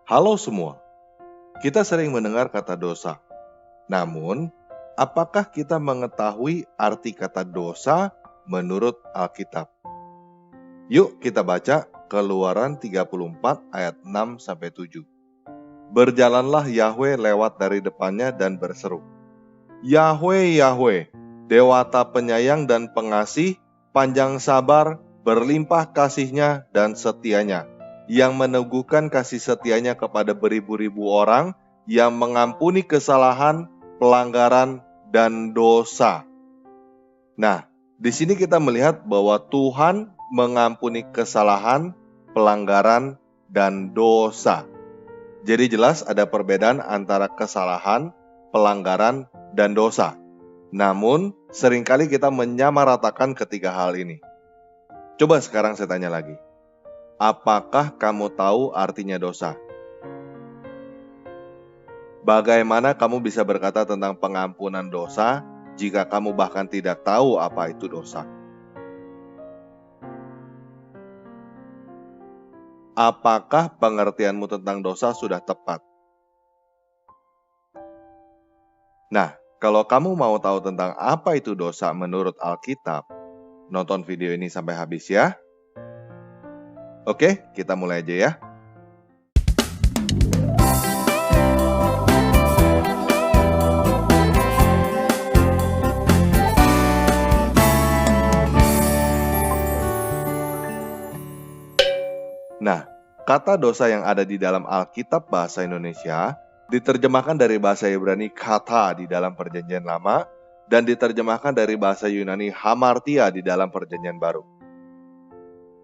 Halo semua, kita sering mendengar kata dosa. Namun, apakah kita mengetahui arti kata dosa menurut Alkitab? Yuk kita baca Keluaran 34 ayat 6-7. Berjalanlah Yahwe lewat dari depannya dan berseru, Yahwe, Yahwe, Dewata penyayang dan pengasih, panjang sabar, berlimpah kasihnya dan setianya, yang meneguhkan kasih setianya kepada beribu-ribu orang, yang mengampuni kesalahan, pelanggaran, dan dosa. Nah, di sini kita melihat bahwa Tuhan mengampuni kesalahan, pelanggaran, dan dosa. Jadi jelas ada perbedaan antara kesalahan, pelanggaran, dan dosa. Namun, seringkali kita menyamaratakan ketiga hal ini. Coba sekarang saya tanya lagi. Apakah kamu tahu artinya dosa? Bagaimana kamu bisa berkata tentang pengampunan dosa jika kamu bahkan tidak tahu apa itu dosa? Apakah pengertianmu tentang dosa sudah tepat? Nah, kalau kamu mau tahu tentang apa itu dosa menurut Alkitab, nonton video ini sampai habis ya. Oke, kita mulai aja ya. Nah, kata dosa yang ada di dalam Alkitab bahasa Indonesia diterjemahkan dari bahasa Ibrani kata di dalam Perjanjian Lama dan diterjemahkan dari bahasa Yunani hamartia di dalam Perjanjian Baru.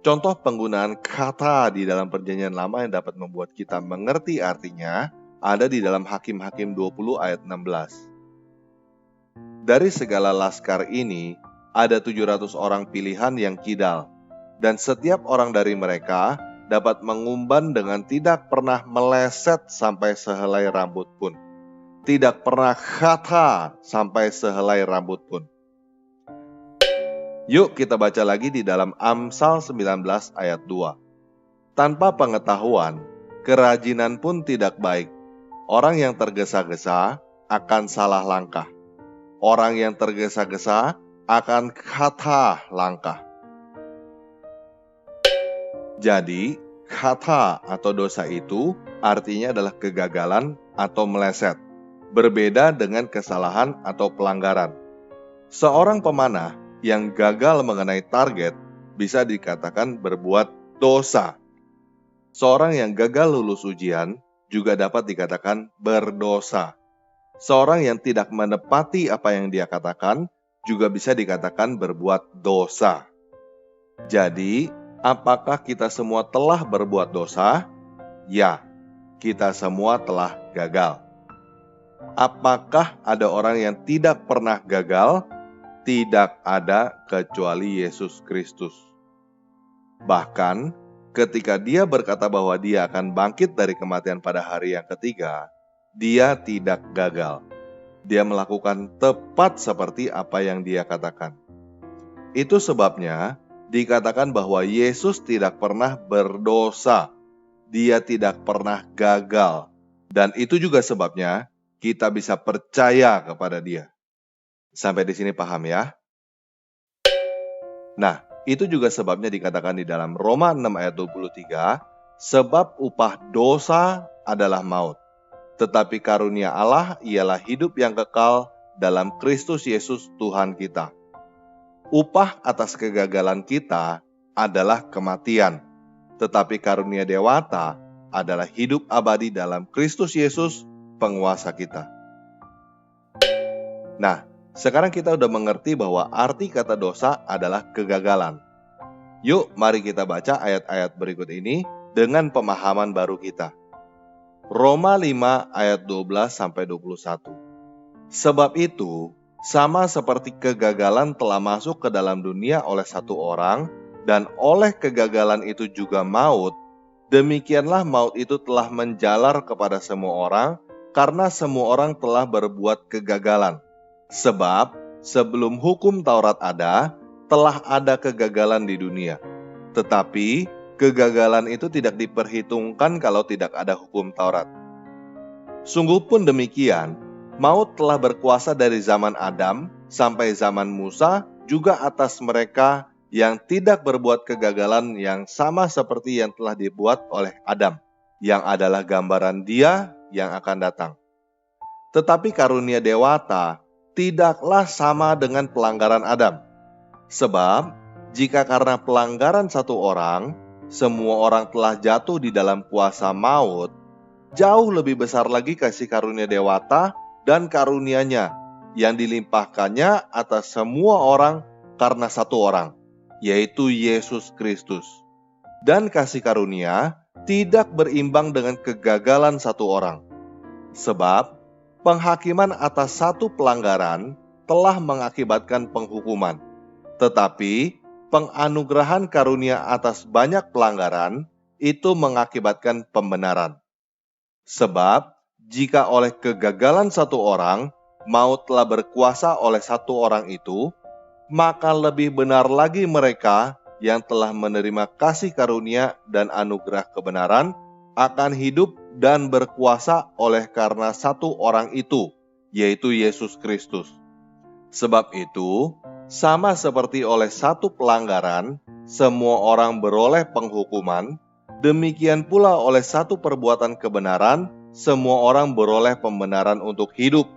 Contoh penggunaan kata di dalam Perjanjian Lama yang dapat membuat kita mengerti artinya ada di dalam Hakim-Hakim 20 ayat 16. Dari segala laskar ini, ada 700 orang pilihan yang kidal, dan setiap orang dari mereka dapat mengumban dengan tidak pernah meleset sampai sehelai rambut pun. Tidak pernah kata sampai sehelai rambut pun. Yuk kita baca lagi di dalam Amsal 19 ayat 2. Tanpa pengetahuan, kerajinan pun tidak baik. Orang yang tergesa-gesa akan salah langkah. Orang yang tergesa-gesa akan kata langkah. Jadi, kata atau dosa itu artinya adalah kegagalan atau meleset. Berbeda dengan kesalahan atau pelanggaran. Seorang pemanah yang gagal mengenai target bisa dikatakan berbuat dosa. Seorang yang gagal lulus ujian juga dapat dikatakan berdosa. Seorang yang tidak menepati apa yang dia katakan juga bisa dikatakan berbuat dosa. Jadi, apakah kita semua telah berbuat dosa? Ya, kita semua telah gagal. Apakah ada orang yang tidak pernah gagal? Tidak ada kecuali Yesus Kristus. Bahkan, ketika dia berkata bahwa dia akan bangkit dari kematian pada hari yang ketiga, dia tidak gagal. Dia melakukan tepat seperti apa yang dia katakan. Itu sebabnya dikatakan bahwa Yesus tidak pernah berdosa. Dia tidak pernah gagal. Dan itu juga sebabnya kita bisa percaya kepada dia. Sampai di sini paham ya? Nah, itu juga sebabnya dikatakan di dalam Roma 6 ayat 23, sebab upah dosa adalah maut. Tetapi karunia Allah ialah hidup yang kekal dalam Kristus Yesus Tuhan kita. Upah atas kegagalan kita adalah kematian. Tetapi karunia dewata adalah hidup abadi dalam Kristus Yesus, penguasa kita. Nah, sekarang kita udah mengerti bahwa arti kata dosa adalah kegagalan. Yuk, mari kita baca ayat-ayat berikut ini dengan pemahaman baru kita. Roma 5 ayat 12-21. Sebab itu, sama seperti kegagalan telah masuk ke dalam dunia oleh satu orang, dan oleh kegagalan itu juga maut, demikianlah maut itu telah menjalar kepada semua orang, karena semua orang telah berbuat kegagalan. Sebab sebelum hukum Taurat ada, telah ada kegagalan di dunia. Tetapi kegagalan itu tidak diperhitungkan kalau tidak ada hukum Taurat. Sungguh pun demikian, maut telah berkuasa dari zaman Adam sampai zaman Musa juga atas mereka yang tidak berbuat kegagalan yang sama seperti yang telah dibuat oleh Adam, yang adalah gambaran Dia yang akan datang. Tetapi karunia dewata tidaklah sama dengan pelanggaran Adam. Sebab, jika karena pelanggaran satu orang, semua orang telah jatuh di dalam kuasa maut, jauh lebih besar lagi kasih karunia dewata dan karunia-Nya yang dilimpahkannya atas semua orang karena satu orang, yaitu Yesus Kristus. Dan kasih karunia tidak berimbang dengan kegagalan satu orang. Sebab, penghakiman atas satu pelanggaran telah mengakibatkan penghukuman. Tetapi, penganugerahan karunia atas banyak pelanggaran itu mengakibatkan pembenaran. Sebab, jika oleh kegagalan satu orang, maut telah berkuasa oleh satu orang itu, maka lebih benar lagi mereka yang telah menerima kasih karunia dan anugerah kebenaran akan hidup dan berkuasa oleh karena satu orang itu, yaitu Yesus Kristus. Sebab itu, sama seperti oleh satu pelanggaran, semua orang beroleh penghukuman, demikian pula oleh satu perbuatan kebenaran, semua orang beroleh pembenaran untuk hidup.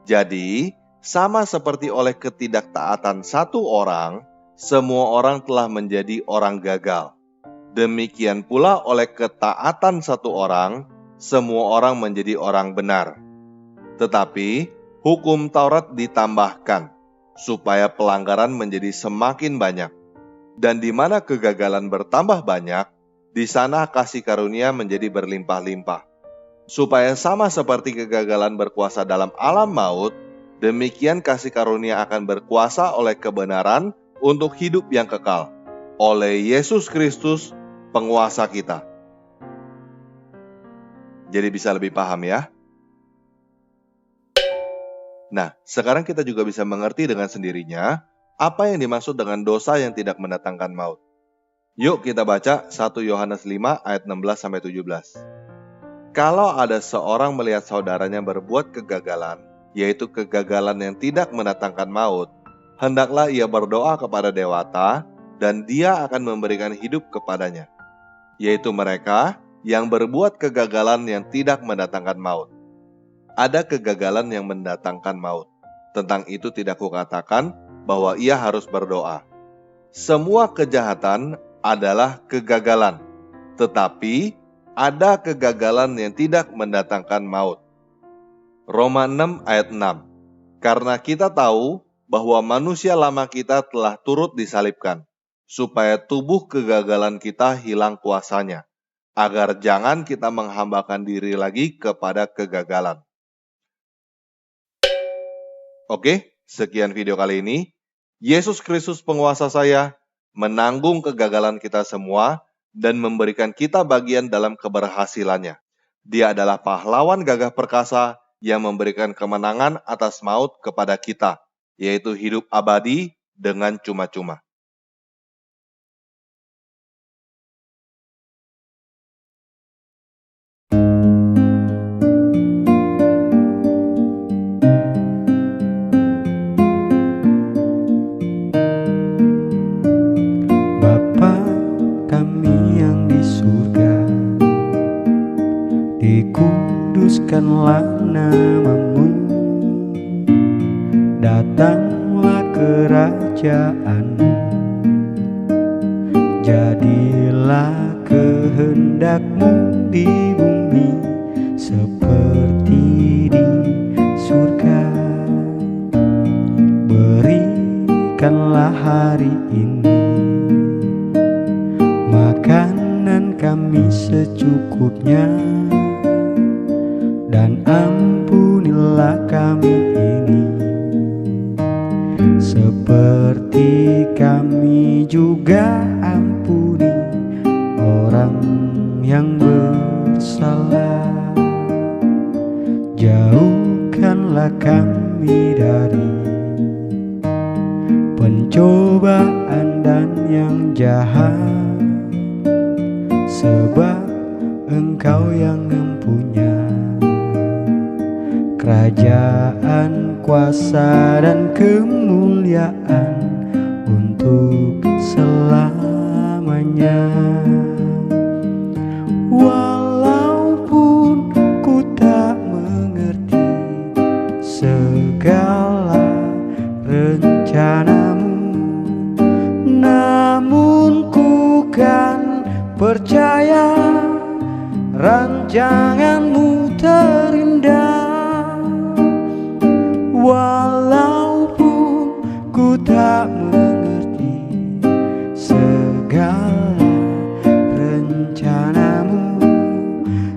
Jadi, sama seperti oleh ketidaktaatan satu orang, semua orang telah menjadi orang gagal. Demikian pula oleh ketaatan satu orang, semua orang menjadi orang benar. Tetapi, hukum Taurat ditambahkan, supaya pelanggaran menjadi semakin banyak. Dan di mana kegagalan bertambah banyak, di sana kasih karunia menjadi berlimpah-limpah. Supaya sama seperti kegagalan berkuasa dalam alam maut, demikian kasih karunia akan berkuasa oleh kebenaran untuk hidup yang kekal, oleh Yesus Kristus, penguasa kita. Jadi bisa lebih paham ya? Nah, sekarang kita juga bisa mengerti dengan sendirinya apa yang dimaksud dengan dosa yang tidak mendatangkan maut. Yuk kita baca 1 Yohanes 5 ayat 16-17. Kalau ada seorang melihat saudaranya berbuat kegagalan, yaitu kegagalan yang tidak mendatangkan maut, hendaklah ia berdoa kepada Dewata dan Dia akan memberikan hidup kepadanya, yaitu mereka yang berbuat kegagalan yang tidak mendatangkan maut. Ada kegagalan yang mendatangkan maut. Tentang itu tidak kukatakan bahwa ia harus berdoa. Semua kejahatan adalah kegagalan, tetapi ada kegagalan yang tidak mendatangkan maut. Roma 6 ayat 6. Karena kita tahu bahwa manusia lama kita telah turut disalibkan, supaya tubuh kegagalan kita hilang kuasanya, agar jangan kita menghambakan diri lagi kepada kegagalan. Oke, sekian video kali ini. Yesus Kristus penguasa saya menanggung kegagalan kita semua dan memberikan kita bagian dalam keberhasilannya. Dia adalah pahlawan gagah perkasa yang memberikan kemenangan atas maut kepada kita, yaitu hidup abadi dengan cuma-cuma. Dikuduskanlah namamu, datanglah kerajaanmu, jadilah kehendakmu di bumi seperti di surga. Berikanlah hari ini makanan kami secukupnya, dan ampunilah kami ini, seperti kami juga ampuni orang yang bersalah. Jauhkanlah kami dari pencobaan dan yang jahat, sebab Engkau yang mempunyai kerajaan, kuasa, dan kemuliaan untuk selamanya. Walaupun ku tak mengerti segala rencanamu, namun ku kan percaya rancanganmu terindah. Walaupun ku tak mengerti segala rencanamu,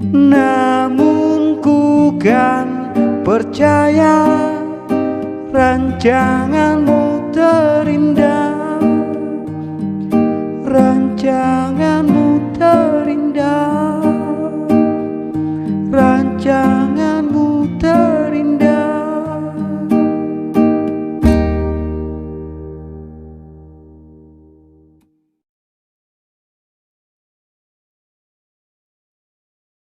namun ku kan percaya rancanganmu terindah. Rancanganmu terindah. Rancanganmu